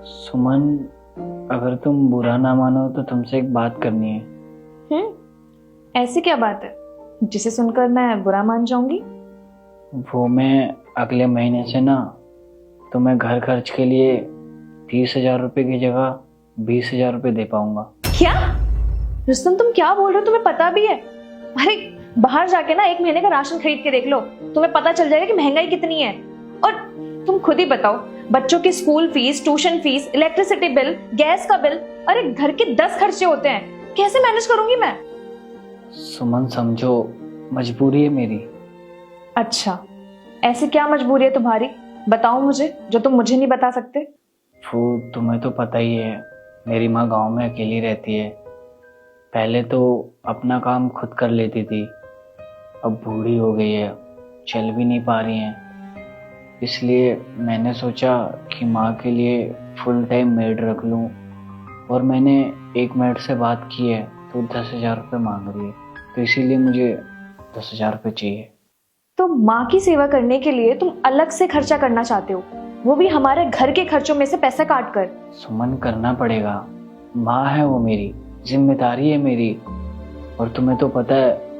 सुमन, अगर तुम बुरा ना मानो तो तुमसे एक बात करनी है। ऐसी क्या बात है जिसे सुनकर मैं बुरा मान जाऊंगी? वो मैं अगले महीने से ना तुम्हें घर खर्च के लिए 30,000 रुपये की जगह 20,000 रुपये दे पाऊंगा। क्या? रुस्तम, तुम क्या बोल रहे हो? तुम्हें पता भी है? अरे, बाहर जाके ना 1 महीने का राशन खरीद के देख लो, तुम्हें पता चल जाएगा कि महंगाई कितनी है। और तुम खुद ही बताओ, बच्चों की school fees, tuition fees, electricity bill, gas का बिल, अरे घर के 10 खर्चे होते हैं, कैसे मैनेज करूंगी मैं? सुमन समझो, मजबूरी है मेरी। अच्छा, ऐसी क्या मजबूरी है तुम्हारी? बताओ मुझे, जो तुम मुझे नहीं बता सकते। वो तुम्हें तो पता ही है, मेरी माँ गांव में अकेली रहती है। पहले तो अपना काम खुद कर लेती थी, अब बूढ़ी हो गई है, चल भी नहीं पा रही हैं। इसलिए मैंने सोचा कि माँ के लिए फुल टाइम मेड रख लूँ। और मैंने एक मेड से बात की है तो 10,000 रुपये मांग रही है, तो इसीलिए मुझे 10,000 रुपये चाहिए। तो माँ की सेवा करने के लिए तुम अलग से खर्चा करना चाहते हो, वो भी हमारे घर के खर्चों में से पैसा काट कर? सुमन, करना पड़ेगा, माँ है वो, मेरी जिम्मेदारी है मेरी। और तुम्हें तो पता है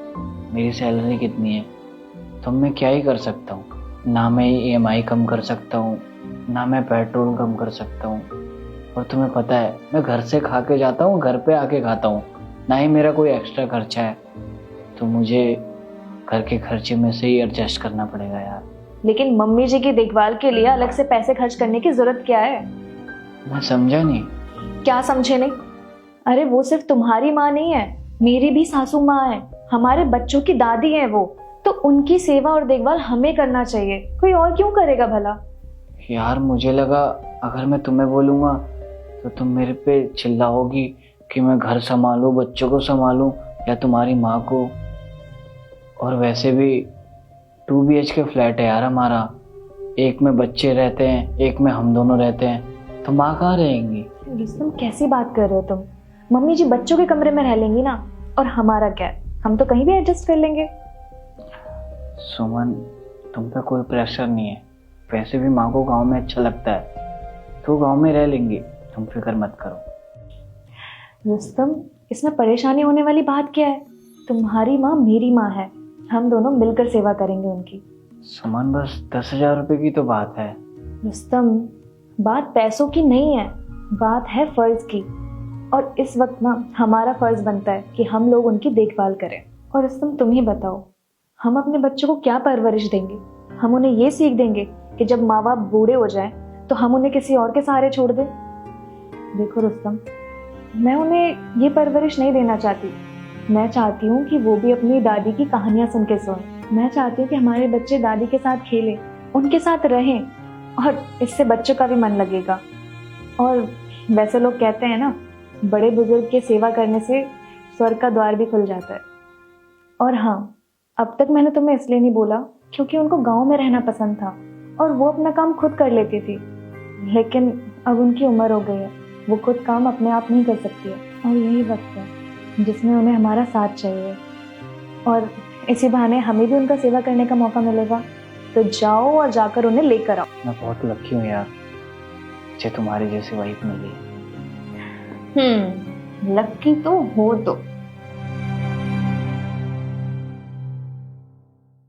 मेरी सैलरी कितनी है, तो मैं क्या ही कर सकता हूँ। ना मैं ईएमआई कम कर सकता हूँ, ना मैं पेट्रोल कम कर सकता हूँ। और तुम्हें पता है मैं घर से खा के जाता हूँ, घर पे आके खाता हूँ, ना ही मेरा कोई एक्स्ट्रा खर्चा है। तो मुझे घर के खर्चे में से ही एडजस्ट करना पड़ेगा यार। लेकिन मम्मी जी की देखभाल के लिए अलग से पैसे खर्च करने की जरूरत क्या है? मैं समझा नहीं। क्या समझे नहीं? अरे वो सिर्फ तुम्हारी माँ नहीं है, मेरी भी सासू माँ है, हमारे बच्चों की दादी है वो। तो उनकी सेवा और देखभाल हमें करना चाहिए, कोई और क्यों करेगा भला? यार मुझे लगा अगर मैं तुम्हें बोलूँगा तो तुम मेरे पे चिल्लाओगी कि मैं घर संभालूं, बच्चों को संभालूं, या तुम्हारी माँ को। और वैसे भी 2 BHK फ्लैट है यार हमारा, एक में बच्चे रहते हैं, एक में हम दोनों रहते हैं, तो माँ कहाँ रहेंगी? तुम कैसी बात कर रहे हो तुम? मम्मी जी बच्चों के कमरे में रह लेंगी ना, और हमारा क्या है, हम तो कहीं भी एडजस्ट कर लेंगे। सुमन, तुम पे कोई प्रेशर नहीं है, वैसे भी माँ को गांव में अच्छा लगता है, तो गांव में रह लेंगे, तुम फिक्र मत करो। रुस्तम, इसमें परेशानी होने वाली बात क्या है? तुम्हारी माँ मेरी माँ है, हम दोनों मिलकर सेवा करेंगे उनकी। सुमन, बस 10,000 रुपये की तो बात है। रुस्तम, बात पैसों की नहीं है, बात है फर्ज की। और इस वक्त ना हमारा फर्ज बनता है कि हम लोग उनकी देखभाल करें। और रुस्तम, तुम ही बताओ, हम अपने बच्चों को क्या परवरिश देंगे? हम उन्हें ये सीख देंगे कि जब माँ बाप बूढ़े हो जाएं तो हम उन्हें किसी और के सहारे छोड़ दें? देखो रुस्तम, मैं उन्हें ये परवरिश नहीं देना चाहती। मैं चाहती हूँ कि वो भी अपनी दादी की कहानियां सुन के सोएं। मैं चाहती हूँ कि हमारे बच्चे दादी के साथ खेलें, उनके साथ रहें, और इससे बच्चों का भी मन लगेगा। और वैसे लोग कहते हैं ना, बड़े बुजुर्ग की सेवा करने से स्वर्ग का द्वार भी खुल जाता है। और हाँ, अब तक मैंने तुम्हें इसलिए नहीं बोला क्योंकि उनको गांव में रहना पसंद था और वो अपना काम खुद कर लेती थी। लेकिन अब उनकी उम्र हो गई है, वो खुद काम अपने आप नहीं कर सकती है, और यही वक्त है जिसमें उन्हें हमारा साथ चाहिए। और इसी बहाने हमें भी उनका सेवा करने का मौका मिलेगा। तो जाओ और जाकर उन्हें लेकर आओ। मैं बहुत लकी हूँ यार, मुझे तुम्हारी जैसी वाइफ मिली। लकी तो हो तो